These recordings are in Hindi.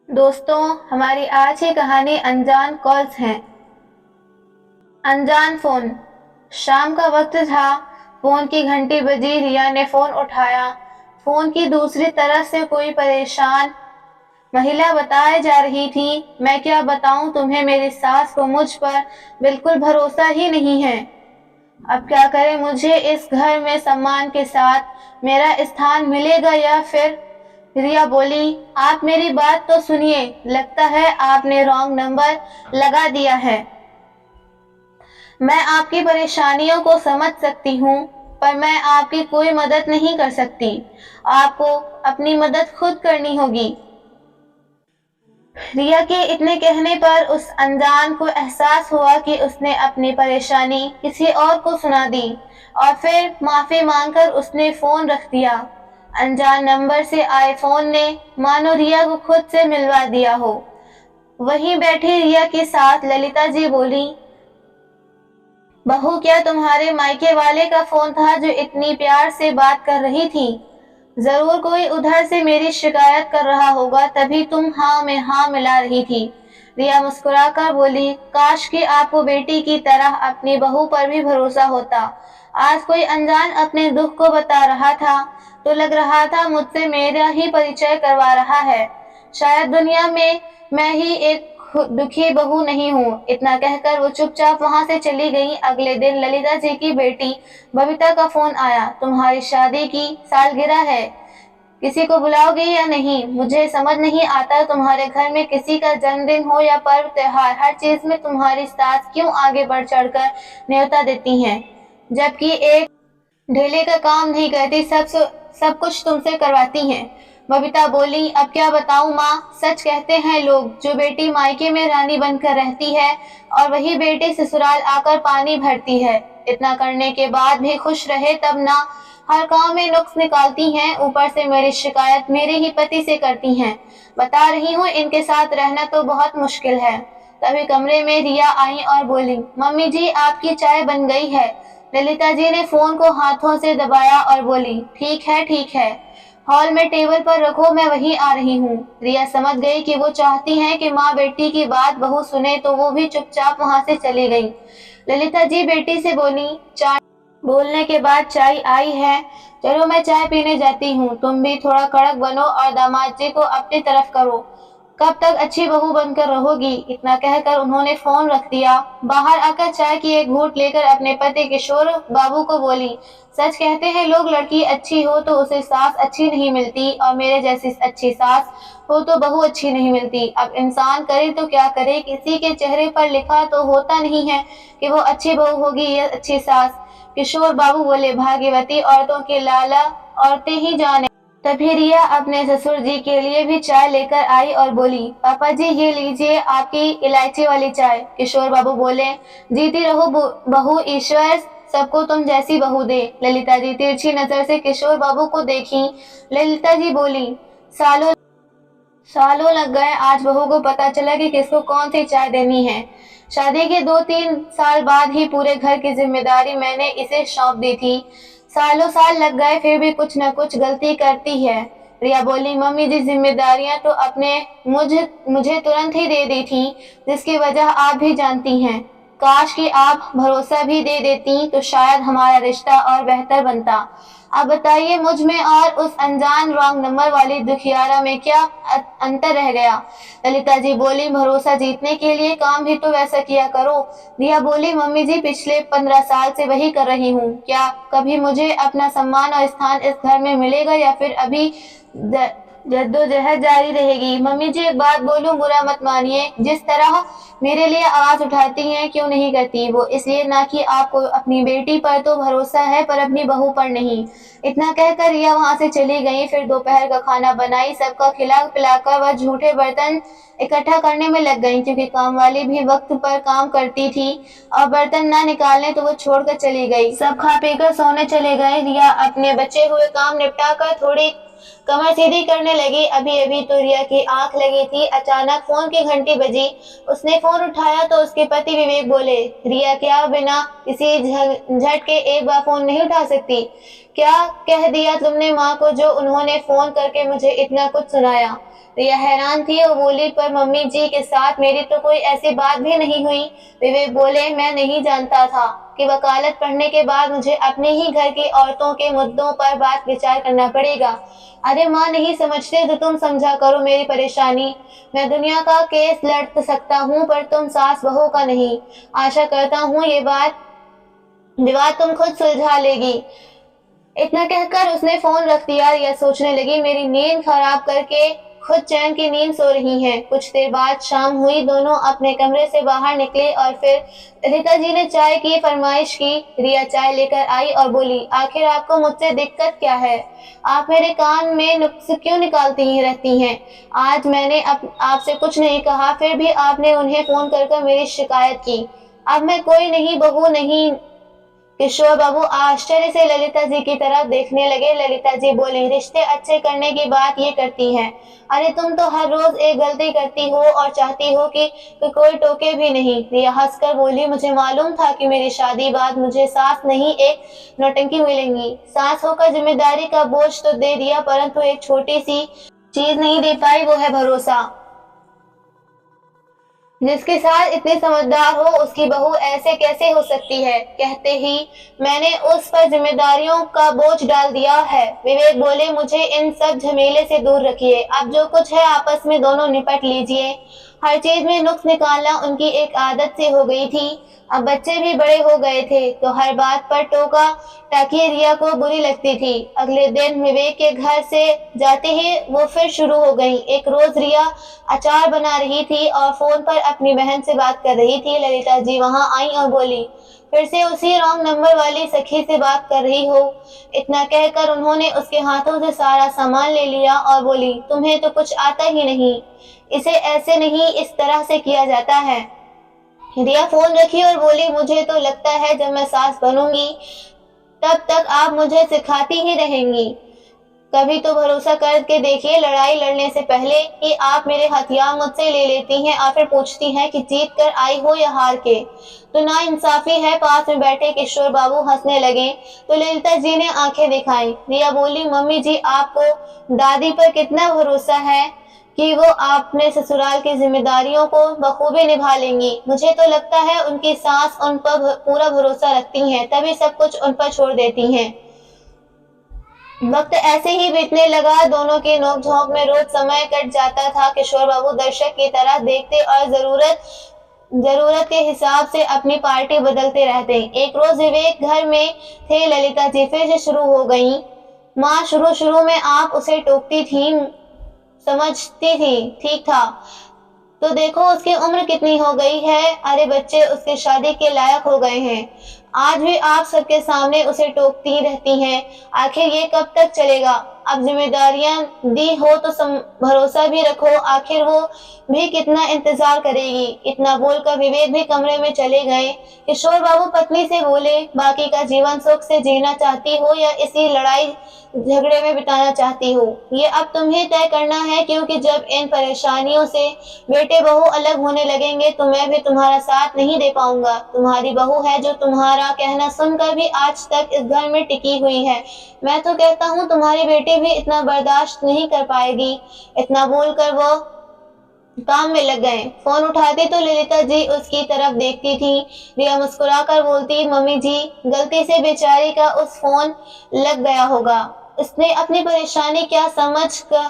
दोस्तों, हमारी आज की कहानी अनजान कॉल्स है। अनजान फोन। शाम का वक्त था। फोन की घंटी बजी। रिया ने फोन उठाया। फोन की दूसरी तरफ से कोई परेशान महिला बताए जा रही थी, मैं क्या बताऊं तुम्हें, मेरी सास को मुझ पर बिल्कुल भरोसा ही नहीं है। अब क्या करें, मुझे इस घर में सम्मान के साथ मेरा स्थान मिलेगा या फिर। रिया बोली, आप मेरी बात तो सुनिए, लगता है आपने रॉन्ग नंबर लगा दिया है। मैं आपकी परेशानियों को समझ सकती हूँ, पर मैं आपकी कोई मदद नहीं कर सकती। आपको अपनी मदद खुद करनी होगी। रिया के इतने कहने पर उस अनजान को एहसास हुआ कि उसने अपनी परेशानी किसी और को सुना दी और फिर माफी मांगकर उसने फोन रख दिया। अनजान नंबर से आए फोन ने मानो रिया को खुद से मिलवा दिया हो। वहीं बैठी रिया के साथ ललिता जी बोली, बहू, क्या तुम्हारे मायके वाले का फोन था जो इतनी प्यार से बात कर रही थी? जरूर कोई उधर से मेरी शिकायत कर रहा होगा, तभी तुम हाँ में हाँ मिला रही थी। रिया मुस्कुराकर बोली, काश कि आपको बेटी की तरह अपनी बहू पर भी भरोसा होता। आज कोई अनजान अपने दुख को बता रहा था तो लग रहा था मुझसे मेरा ही परिचय करवा रहा है। शायद दुनिया में मैं ही एक दुखी बहू नहीं हूँ। इतना कहकर वो चुपचाप वहां से चली गई। अगले दिन ललिता जी की बेटी बबीता का फोन आया, तुम्हारी शादी की सालगिरह है, किसी को बुलाओगे या नहीं? मुझे समझ नहीं आता, तुम्हारे घर में किसी का जन्मदिन हो या पर्व त्योहार, हर चीज में तुम्हारी सास क्यों आगे बढ़ चढ़कर न्योता देती हैं, जबकि एक ढेले का काम नहीं करती, सब कुछ तुमसे करवाती हैं। बबीता बोली, अब क्या बताऊं माँ, सच कहते हैं लोग, जो बेटी मायके में रानी बनकर रहती है और वही बेटी ससुराल आकर पानी भरती है। इतना करने के बाद भी खुश रहे तब ना, हर काम में नुक्स निकालती हैं, ऊपर से मेरी शिकायत मेरे ही पति से करती हैं। बता रही हूँ, इनके साथ रहना तो बहुत मुश्किल है। तभी कमरे में रिया आई और बोली, मम्मी जी, आपकी चाय बन गई है। ललिता जी ने फोन को हाथों से दबाया और बोली, ठीक है ठीक है, हॉल में टेबल पर रखो, मैं वहीं आ रही हूँ। रिया समझ गई कि वो चाहती हैं कि माँ बेटी की बात बहू सुने, तो वो भी चुपचाप वहां से चली गई। ललिता जी बेटी से बोली, चाय बोलने के बाद, चाय आई है, चलो मैं चाय पीने जाती हूँ, तुम भी थोड़ा कड़क बनो और दामाद जी को अपनी तरफ करो, कब तक अच्छी बहू बनकर रहोगी? इतना कहकर उन्होंने फोन रख दिया। बाहर आकर चाय की एक घूंट लेकर अपने पति किशोर बाबू को बोली, सच कहते हैं लोग, लड़की अच्छी हो तो उसे सास अच्छी नहीं मिलती, और मेरे जैसी अच्छी सास हो तो बहू अच्छी नहीं मिलती। अब इंसान करे तो क्या करे, किसी के चेहरे पर लिखा तो होता नहीं है कि वो अच्छी बहू होगी या अच्छी सास। किशोर बाबू बोले, भाग्यवती औरतों के लाला औरतें ही जाने। तभी रिया अपने ससुर जी के लिए भी चाय लेकर आई और बोली, पापा जी ये लीजिए आपकी इलायची वाली चाय। किशोर बाबू बोले, जीती रहो बहू, ईश्वर सबको तुम जैसी बहू दे। ललिता जी तिरछी नजर से किशोर बाबू को देखी। ललिता जी बोली, सालों सालों लग गए, आज बहू को पता चला कि किसको कौन सी चाय देनी है। शादी के 2-3 साल बाद ही पूरे घर की जिम्मेदारी मैंने इसे सौंप दी थी। सालों साल लग गए, फिर भी कुछ न कुछ गलती करती है। रिया बोली, मम्मी जी, जिम्मेदारियां तो अपने मुझे तुरंत ही दे दी थी, जिसकी वजह आप भी जानती हैं। काश कि आप भरोसा भी दे देती तो शायद हमारा रिश्ता और बेहतर बनता। अब बताइए, मुझ में और उस अनजान रॉन्ग नंबर वाली दुखियारा में क्या अंतर रह गया? ललिता जी बोली, भरोसा जीतने के लिए काम भी तो वैसा किया करो। रिया बोली, मम्मी जी, पिछले 15 साल से वही कर रही हूँ, क्या कभी मुझे अपना सम्मान और स्थान इस घर में मिलेगा या फिर अभी जद्दोजहद जारी रहेगी? मम्मी जी एक बात बोलूं, बुरा मत मानिए, जिस तरह मेरे लिए आवाज उठाती हैं, क्यों नहीं करती वो इसलिए ना कि आपको अपनी बेटी पर तो भरोसा है, पर अपनी बहू पर नहीं। इतना कहकर रिया वहां से चली गई। फिर दोपहर का खाना बनाई, सबका खिला पिलाकर वह झूठे बर्तन इकट्ठा करने में लग गई, क्योंकि काम वाली भी वक्त पर काम करती थी और बर्तन ना निकालने तो वो छोड़कर चली गई। सब खा पीकर सोने चले गए। रिया अपने बचे हुए काम निपटा कर थोड़ी कमर सीधी करने लगी। अभी अभी तो रिया की आंख लगी थी, अचानक फोन की घंटी बजी। उसने फोन उठाया तो उसके पति विवेक बोले, रिया क्या बिना किसी झटके एक बार फोन नहीं उठा सकती? क्या कह दिया तुमने माँ को जो उन्होंने फोन करके मुझे इतना कुछ सुनाया? रिया हैरान थी और बोली, पर मम्मी जी के साथ मेरी तो कोई ऐसी बात भी नहीं हुई। विवेक बोले, मैं नहीं जानता था कि वकालत पढ़ने के बाद मुझे अपने ही घर की औरतों के मुद्दों पर बात विचार करना पड़ेगा। अरे माँ, नहीं समझते तो तुम समझा करो मेरी परेशानी। मैं दुनिया का केस लड़ सकता हूँ पर तुम सास बहू का नहीं। आशा करता हूँ ये विवाद तुम खुद सुलझा लेगी। इतना कहकर उसने फोन रख दिया। यह सोचने लगी, मेरी नींद खराब करके खुद चैन की नींद सो रही हैं। कुछ देर बाद शाम हुई, दोनों अपने कमरे से बाहर निकले और फिर ललिता जी ने चाय की फरमाइश की। रिया चाय लेकर आई और बोली, आखिर आपको मुझसे दिक्कत क्या है? आप मेरे कान में नुक्स क्यों निकालती ही रहती हैं? आज मैंने आपसे कुछ नहीं कहा, फिर भी आपने उन्हें फोन कर मेरी शिकायत की। अब मैं कोई नहीं बहू नहीं। किशोर बाबू आश्चर्य से ललिता जी की तरफ देखने लगे। ललिता जी बोली, रिश्ते अच्छे करने की बात ये करती हैं। अरे तुम तो हर रोज एक गलती करती हो और चाहती हो कि कोई टोके भी नहीं। रिया हंसकर बोली, मुझे मालूम था कि मेरी शादी बाद मुझे सास नहीं एक नौटंकी मिलेंगी। सास होकर जिम्मेदारी का बोझ तो दे दिया, परंतु एक छोटी सी चीज नहीं दे पाई, वो है भरोसा। जिसके साथ इतनी समझदार हो उसकी बहू ऐसे कैसे हो सकती है? कहते ही मैंने उस पर जिम्मेदारियों का बोझ डाल दिया है। विवेक बोले, मुझे इन सब झमेले से दूर रखिए। अब जो कुछ है आपस में दोनों निपट लीजिए। हर चीज में नुक्स निकालना उनकी एक आदत सी हो गई थी। अब बच्चे भी बड़े हो गए थे तो हर बात पर टोका टाकी रिया को बुरी लगती थी। अगले दिन विवेक के घर से जाते ही वो फिर शुरू हो गई। एक रोज रिया अचार बना रही थी और फोन पर अपनी बहन से बात कर रही थी। ललिता जी वहां आई और बोली, फिर से उसी रॉन्ग नंबर वाली सखी से बात कर रही हो? इतना कहकर उन्होंने उसके हाथों से सारा सामान ले लिया और बोली, तुम्हें तो कुछ आता ही नहीं, इसे ऐसे नहीं इस तरह से किया जाता है। रिया फोन रखी और बोली, मुझे तो लगता है जब मैं सास बनूंगी तब तक आप मुझे सिखाती ही रहेंगी। कभी तो भरोसा करके देखिए, लड़ाई लड़ने से पहले कि आप मेरे हथियार मुझसे ले लेती हैं और फिर पूछती हैं कि जीत कर आई हो या हार के। तो ना इंसाफी है। पास में बैठे किशोर बाबू हंसने लगे तो ललिता जी ने आंखें दिखाई। रिया बोली, मम्मी जी आपको दादी पर कितना भरोसा है कि वो अपने ससुराल की जिम्मेदारियों को बखूबी निभा लेंगी? मुझे तो लगता है उनकी सास उन पर पूरा भरोसा रखती हैं, तभी सब कुछ उन पर छोड़ देती हैं। वक्त ऐसे ही बीतने लगा। दोनों की नोक-झोंक में रोज समय कट जाता था। किशोर बाबू दर्शक की तरह देखते और जरूरत के हिसाब से अपनी पार्टी बदलते रहते। एक रोज विवेक घर में थे। ललिता जी फिर से शुरू हो गई। माँ, शुरू शुरू में आप उसे टोकती थी, समझती थी, ठीक था, तो देखो उसकी उम्र कितनी हो गई है। अरे बच्चे उसके शादी के लायक हो गए हैं, आज भी आप सबके सामने उसे टोकती रहती हैं। आखिर ये कब तक चलेगा? अब जिम्मेदारियां दी हो तो भरोसा भी रखो। आखिर वो भी कितना इंतजार करेगी? इतना बोलकर विवेक भी कमरे में चले गए। किशोर बाबू पत्नी से बोले, बाकी का जीवन सुख से जीना चाहती हो या इसी लड़ाई झगड़े में बिताना चाहती हो, ये अब तुम्हें तय करना है, क्योंकि जब इन परेशानियों से बेटे बहू अलग होने लगेंगे तो मैं भी तुम्हारा साथ नहीं दे पाऊंगा। तुम्हारी बहू है जो तुम्हारा कहना सुनकर भी आज तक इस घर में टिकी हुई है। मैं तो कहता हूँ तुम्हारी बेटी भी इतना बर्दाश्त नहीं कर पाएगी। इतना बोलकर वो काम में लग गए। फोन उठाती तो ललिता जी उसकी तरफ देखती थी। रिया मुस्कुराकर बोलती, मम्मी जी गलती से बेचारी का उस फोन लग गया होगा, उसने अपनी परेशानी क्या समझ कर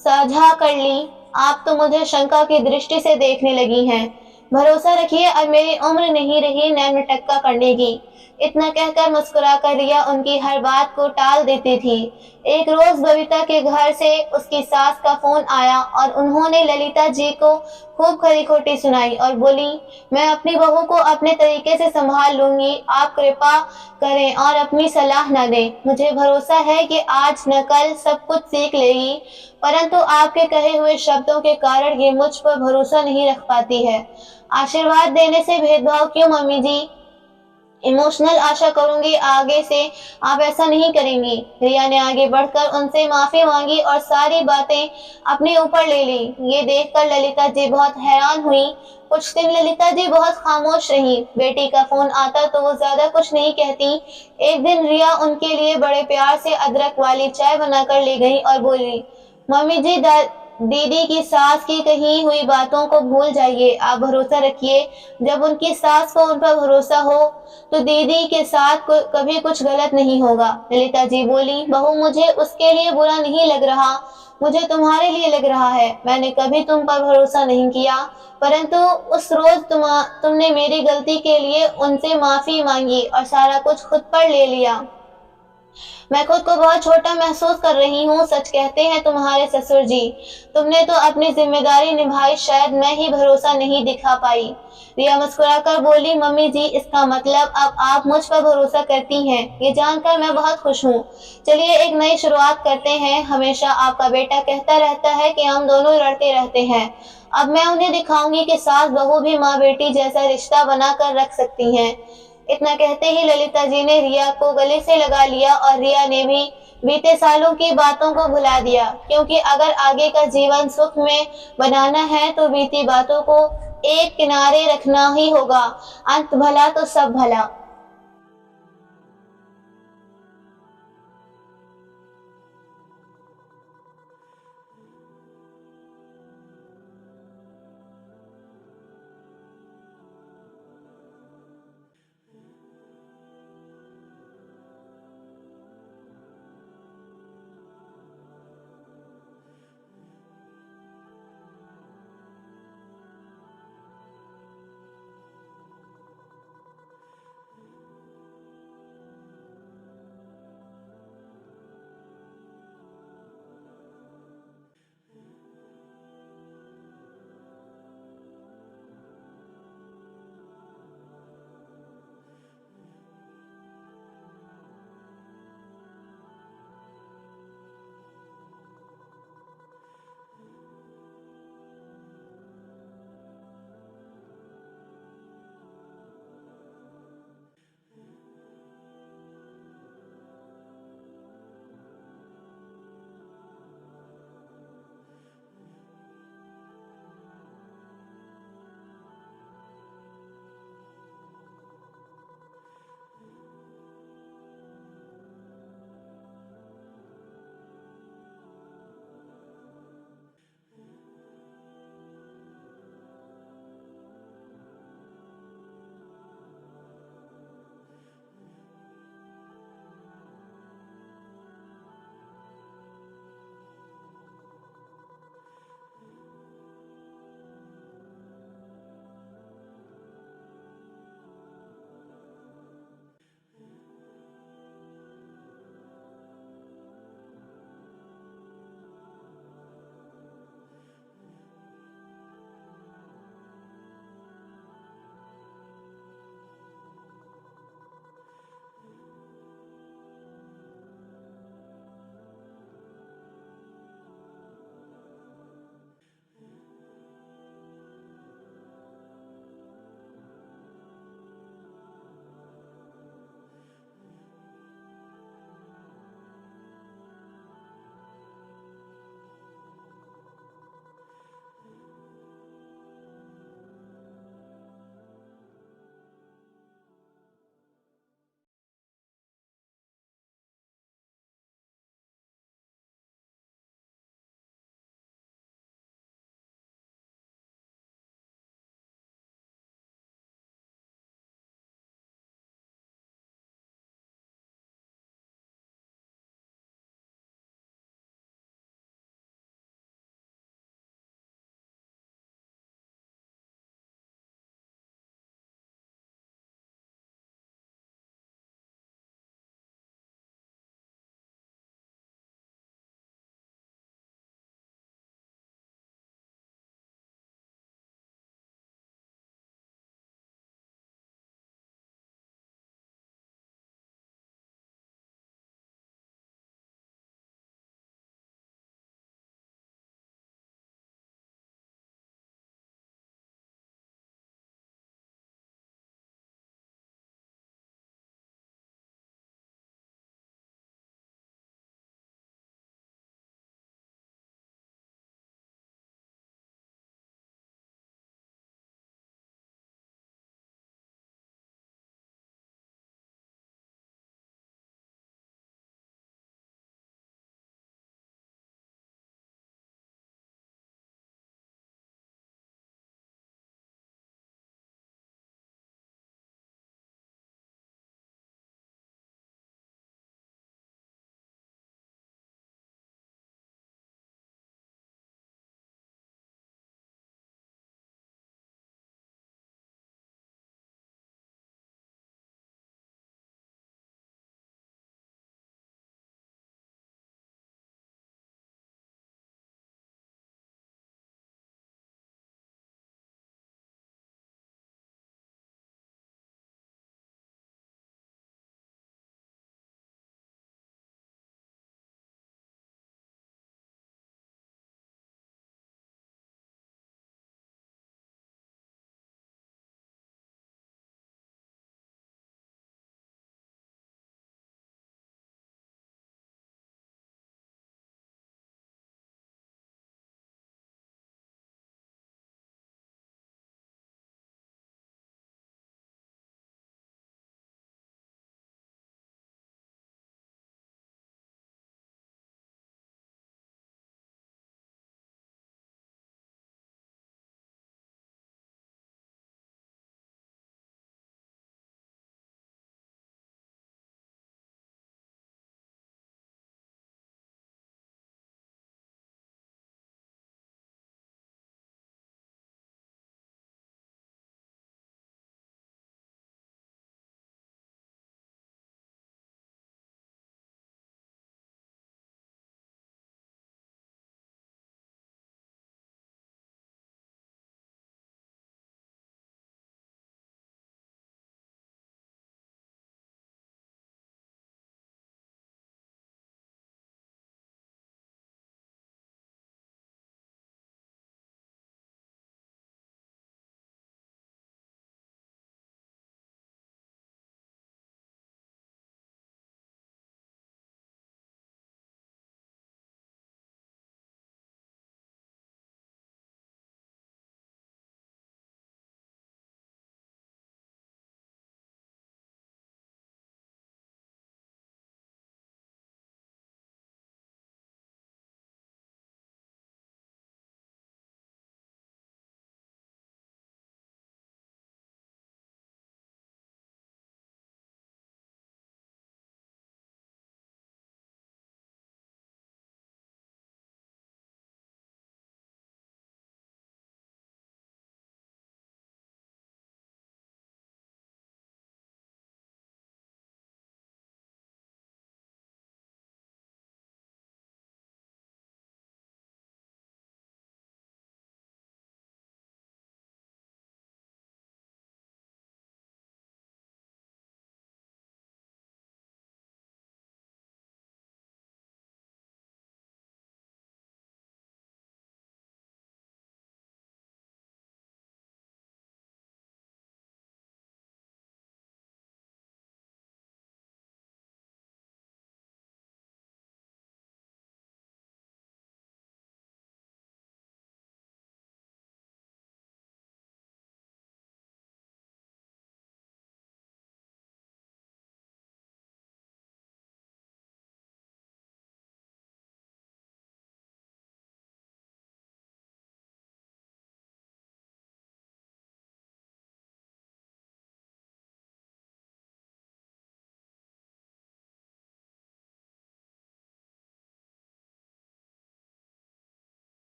साझा कर ली। आप तो मुझे शंका की दृष्टि से देखने लगी हैं। भरोसा रखिए, अब मेरी उम्र नहीं रही नैन में टक्का करने की। इतना कहकर मुस्कुराकर रिया उनकी हर बात को टाल देती थी। एक रोज बबीता के घर से उसकी सास का फोन आया और उन्होंने ललिता जी को खूब खरी खोटी सुनाई और बोली, मैं अपनी बहू को अपने तरीके से संभाल लूंगी, आप कृपा करें और अपनी सलाह न दें। मुझे भरोसा है कि आज न कल सब कुछ सीख लेगी, परंतु आपके कहे हुए शब्दों के कारण ये मुझ पर भरोसा नहीं रख पाती है। आशीर्वाद देने से भेदभाव क्यों मम्मी जी? इमोशनल आशा करूंगी आगे से आप ऐसा नहीं करेंगी। रिया ने आगे बढ़कर उनसे माफी मांगी और सारी बातें अपने ऊपर ले ली। ये देखकर ललिता जी बहुत हैरान हुई। कुछ दिन ललिता जी बहुत खामोश रही। बेटी का फोन आता तो वो ज्यादा कुछ नहीं कहती। एक दिन रिया उनके लिए बड़े प्यार से अदरक वाली चाय बनाकर ले गई और बोली, मम्मी जी, दीदी की सास की कही हुई बातों को भूल जाइए, आप भरोसा रखिए। जब उनकी सास को उन पर भरोसा हो तो दीदी के साथ कभी कुछ गलत नहीं होगा। ललिता जी बोली, बहू, मुझे उसके लिए बुरा नहीं लग रहा, मुझे तुम्हारे लिए लग रहा है। मैंने कभी तुम पर भरोसा नहीं किया, परंतु उस रोज तुमने मेरी गलती के लिए उनसे माफी मांगी और सारा कुछ खुद पर ले लिया। मैं खुद को बहुत छोटा महसूस कर रही हूँ। सच कहते हैं तुम्हारे ससुर जी, तुमने तो अपनी जिम्मेदारी निभाई, शायद मैं ही भरोसा नहीं दिखा पाई। रिया मुस्कुराकर बोली, मम्मी जी, इसका मतलब अब आप मुझ पर भरोसा करती हैं, ये जानकर मैं बहुत खुश हूँ। चलिए एक नई शुरुआत करते हैं। हमेशा आपका बेटा कहता रहता है कि हम दोनों लड़ते रहते हैं। अब मैं उन्हें दिखाऊंगी कि सास बहू भी माँ बेटी जैसा रिश्ता बनाकर रख सकती हैं। इतना कहते ही ललिता जी ने रिया को गले से लगा लिया और रिया ने भी बीते सालों की बातों को भुला दिया, क्योंकि अगर आगे का जीवन सुख में बनाना है तो बीती बातों को एक किनारे रखना ही होगा। अंत भला तो सब भला।